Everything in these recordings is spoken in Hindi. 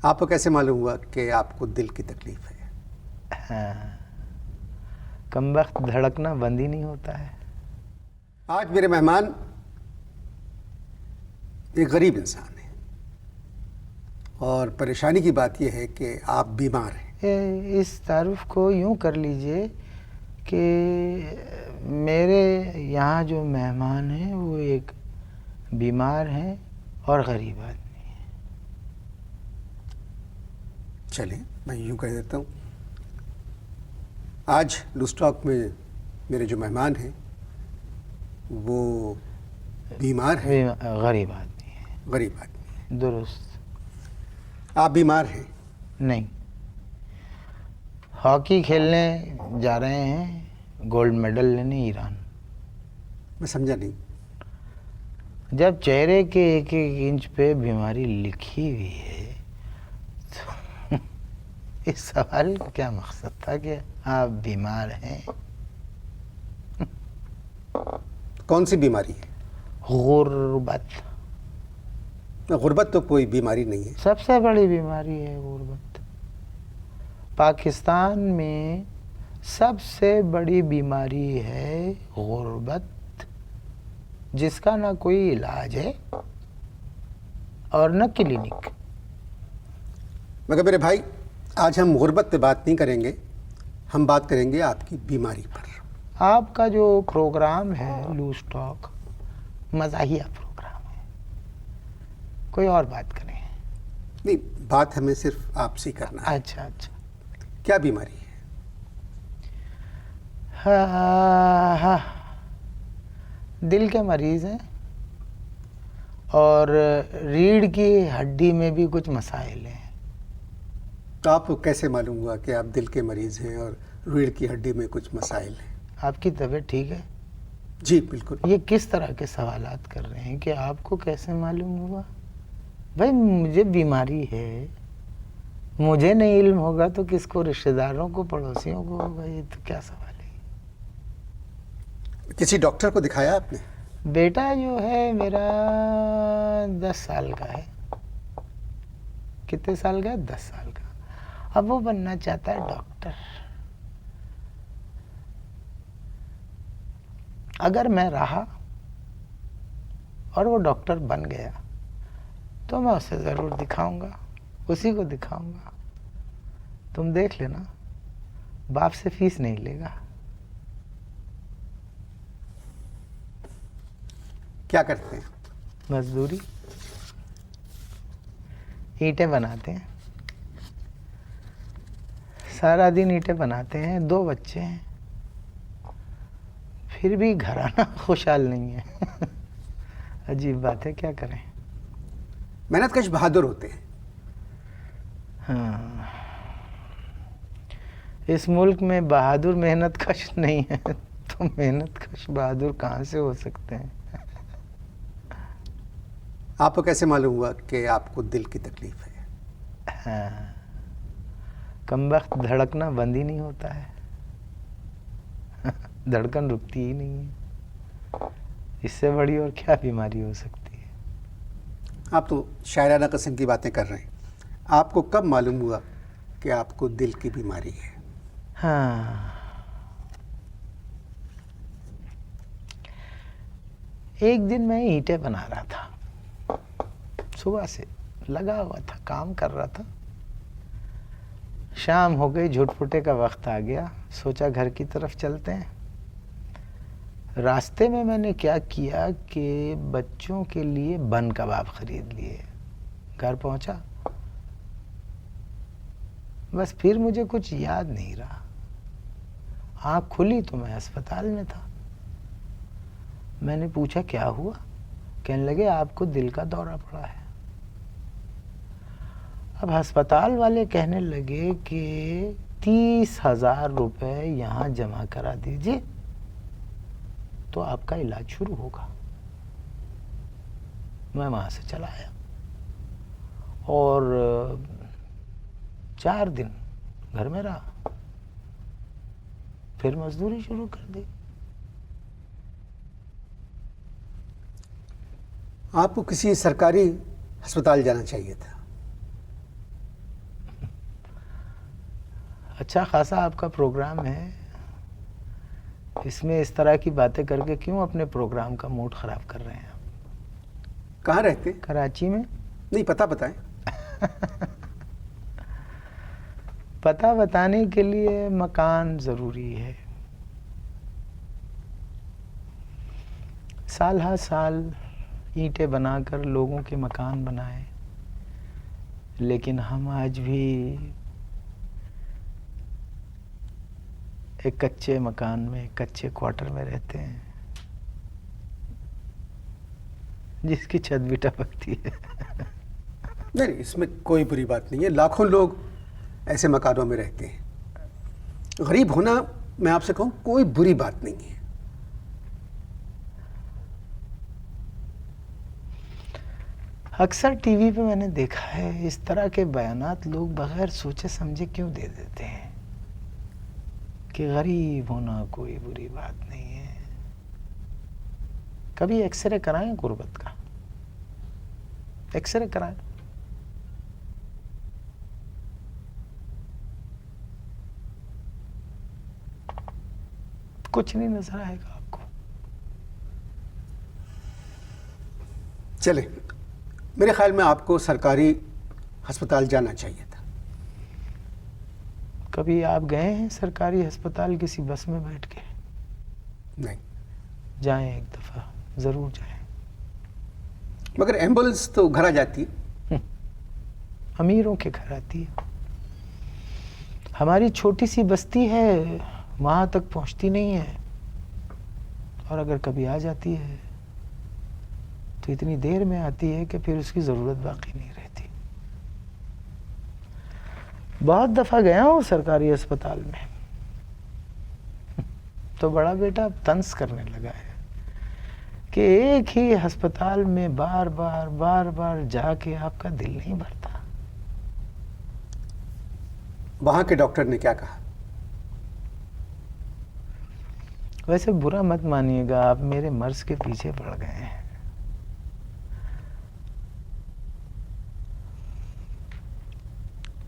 आपको कैसे मालूम हुआ कि आपको दिल की तकलीफ है? हाँ, कमबख्त धड़कना बंद ही नहीं होता है। आज मेरे मेहमान एक गरीब इंसान है और परेशानी की बात यह है कि आप बीमार हैं। इस तारुफ को यूँ कर लीजिए कि मेरे यहाँ जो मेहमान हैं वो एक बीमार हैं और गरीब आदमी हैं। चलिए, मैं यूँ कह देता हूँ, आज लूस्टॉक में मेरे जो मेहमान हैं वो बीमार हैं, गरीब आदमी हैं। गरीब आदमी हैं। दुरुस्त। आप बीमार हैं? नहीं, हॉकी खेलने जा रहे हैं, गोल्ड मेडल लेने ईरान। मैं समझा नहीं। जब चेहरे के एक एक इंच पे बीमारी लिखी हुई है तो इस सवाल का क्या मकसद था कि आप बीमार हैं? कौन सी बीमारी है? गुर्बत। गुर्बत तो कोई बीमारी नहीं है। सबसे बड़ी बीमारी है गुर्बत। पाकिस्तान में सबसे बड़ी बीमारी है गुर्बत, जिसका ना कोई इलाज है और न क्लिनिक। मगर मेरे भाई, आज हम गुर्बत पे बात नहीं करेंगे, हम बात करेंगे आपकी बीमारी पर। आपका जो प्रोग्राम है लूज टॉक मज़ाहिया प्रोग्राम है, कोई और बात करें। नहीं, बात हमें सिर्फ आपसे ही करना है। अच्छा अच्छा। क्या बीमारी है? हाँ, दिल के मरीज़ हैं और रीढ़ की हड्डी में भी कुछ मसाइल हैं। तो आपको कैसे मालूम हुआ कि आप दिल के मरीज़ हैं और रीढ़ की हड्डी में कुछ मसाइल हैं? आपकी तबीयत ठीक है? जी बिल्कुल। ये किस तरह के सवालात कर रहे हैं कि आपको कैसे मालूम हुआ? भाई, मुझे बीमारी है, मुझे नहीं इल्म होगा तो किसको, रिश्तेदारों को, पड़ोसियों को होगा? ये तो क्या सवाल है। किसी डॉक्टर को दिखाया आपने? बेटा जो है मेरा 10 साल का है। कितने साल का है? 10 साल का। अब वो बनना चाहता है डॉक्टर। अगर मैं रहा और वो डॉक्टर बन गया तो मैं उसे ज़रूर दिखाऊंगा, उसी को दिखाऊंगा। तुम देख लेना, बाप से फीस नहीं लेगा। क्या करते हैं? मजदूरी, ईंटें बनाते हैं, सारा दिन ईंटें बनाते हैं। 2 बच्चे हैं, फिर भी घराना खुशहाल नहीं है। अजीब बात है, क्या करें। मेहनतकश बहादुर होते हैं। हाँ, इस मुल्क में बहादुर मेहनतकश नहीं है तो मेहनतकश बहादुर कहाँ से हो सकते हैं? आपको कैसे मालूम हुआ कि आपको दिल की तकलीफ है? हाँ, कमबख्त धड़कना बंद ही नहीं होता है। धड़कन रुकती ही नहीं है। इससे बड़ी और क्या बीमारी हो सकती है? आप तो शायराना किस्म की बातें कर रहे हैं। आपको कब मालूम हुआ कि आपको दिल की बीमारी है? हाँ, एक दिन मैं ईंटें बना रहा था, सुबह से लगा हुआ था, काम कर रहा था। शाम हो गई, झुटपुटे का वक्त आ गया, सोचा घर की तरफ चलते हैं। रास्ते में मैंने क्या किया कि बच्चों के लिए बन कबाब खरीद लिए। घर पहुंचा, बस फिर मुझे कुछ याद नहीं रहा। आँख खुली तो मैं अस्पताल में था। मैंने पूछा क्या हुआ? कहने लगे आपको दिल का दौरा पड़ा है। अब अस्पताल वाले कहने लगे कि 30,000 रुपये यहाँ जमा करा दीजिए तो आपका इलाज शुरू होगा। मैं वहाँ से चला आया और 4 दिन घर में रहा, फिर मजदूरी शुरू कर दी। आपको किसी सरकारी अस्पताल जाना चाहिए था। अच्छा खासा आपका प्रोग्राम है, इसमें इस तरह की बातें करके क्यों अपने प्रोग्राम का मूड खराब कर रहे हैं आप? कहाँ रहते? कराची में। नहीं, पता बताएं। पता बताने के लिए मकान ज़रूरी है। साल हर साल ईंटें बनाकर लोगों के मकान बनाए, लेकिन हम आज भी एक कच्चे मकान में, कच्चे क्वार्टर में रहते हैं, जिसकी छत भी टपकती है। नहीं, इसमें कोई बुरी बात नहीं है। लाखों लोग ऐसे मकानों में रहते हैं। गरीब होना, मैं आपसे कहूं, कोई बुरी बात नहीं है। अक्सर टीवी पे मैंने देखा है इस तरह के बयानात लोग बगैर सोचे समझे क्यों दे देते हैं कि गरीब होना कोई बुरी बात नहीं है। कभी एक्सरे कराएं गुर्बत का, एक्सरे कराएं। कुछ नहीं नजर आएगा आपको। चले, मेरे ख्याल में आपको सरकारी अस्पताल जाना चाहिए था। कभी आप गए हैं सरकारी अस्पताल किसी बस में बैठ के? नहीं। जाएं, एक दफा जरूर जाएं। मगर एम्बुलेंस तो घर आ जाती है। अमीरों के घर आती है। हमारी छोटी सी बस्ती है, वहां तक पहुंचती नहीं है, और अगर कभी आ जाती है तो इतनी देर में आती है कि फिर उसकी जरूरत बाकी नहीं रहती। बहुत दफा गया हूं सरकारी अस्पताल में, तो बड़ा बेटा तंज करने लगा है कि एक ही अस्पताल में बार बार जाके आपका दिल नहीं भरता। वहां के डॉक्टर ने क्या कहा? वैसे बुरा मत मानिएगा, आप मेरे मर्ज के पीछे पड़ गए हैं।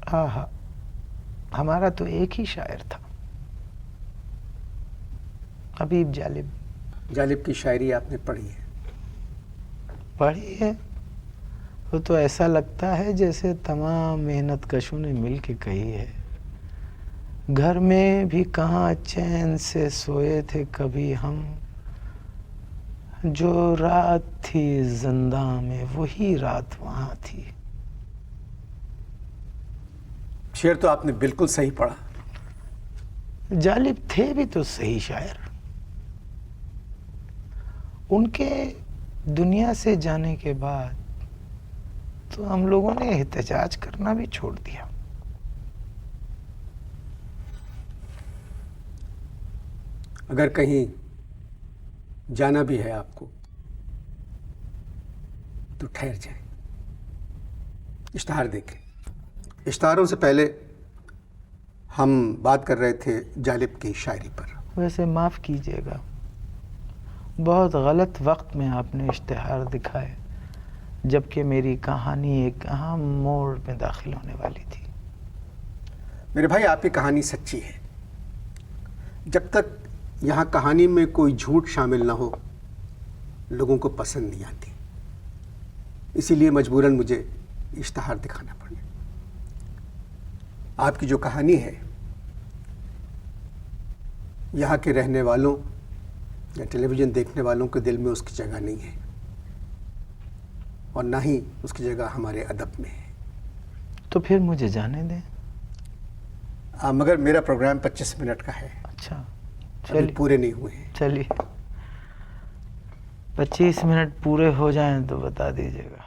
आहा, हमारा तो एक ही शायर था, हबीब जालिब। जालिब की शायरी आपने पढ़ी है? पढ़ी है। वो तो ऐसा लगता है जैसे तमाम मेहनत कशों ने मिल के कही है। घर में भी कहाँ चैन से सोए थे कभी हम, जो रात थी जिंदा में वही रात वहां थी। शेर तो आपने बिल्कुल सही पढ़ा। जालिब थे भी तो सही शायर। उनके दुनिया से जाने के बाद तो हम लोगों ने एहतजाज करना भी छोड़ दिया। अगर कहीं जाना भी है आपको तो ठहर जाए, इश्तहार देखें। इश्तहारों से पहले हम बात कर रहे थे जालिब की शायरी पर। वैसे माफ़ कीजिएगा, बहुत गलत वक्त में आपने इश्तहार दिखाए, जबकि मेरी कहानी एक अहम मोड़ में दाखिल होने वाली थी। मेरे भाई, आपकी कहानी सच्ची है। जब तक यहाँ कहानी में कोई झूठ शामिल ना हो, लोगों को पसंद नहीं आती। इसीलिए मजबूरन मुझे इश्तहार दिखाना पड़ा। आपकी जो कहानी है, यहाँ के रहने वालों या टेलीविज़न देखने वालों के दिल में उसकी जगह नहीं है, और ना ही उसकी जगह हमारे अदब में है। तो फिर मुझे जाने दें। मगर मेरा प्रोग्राम 25 मिनट का है। अच्छा, अभी चलिए पूरे नहीं हुए हैं। चलिए, 25 मिनट पूरे हो जाएं तो बता दीजिएगा।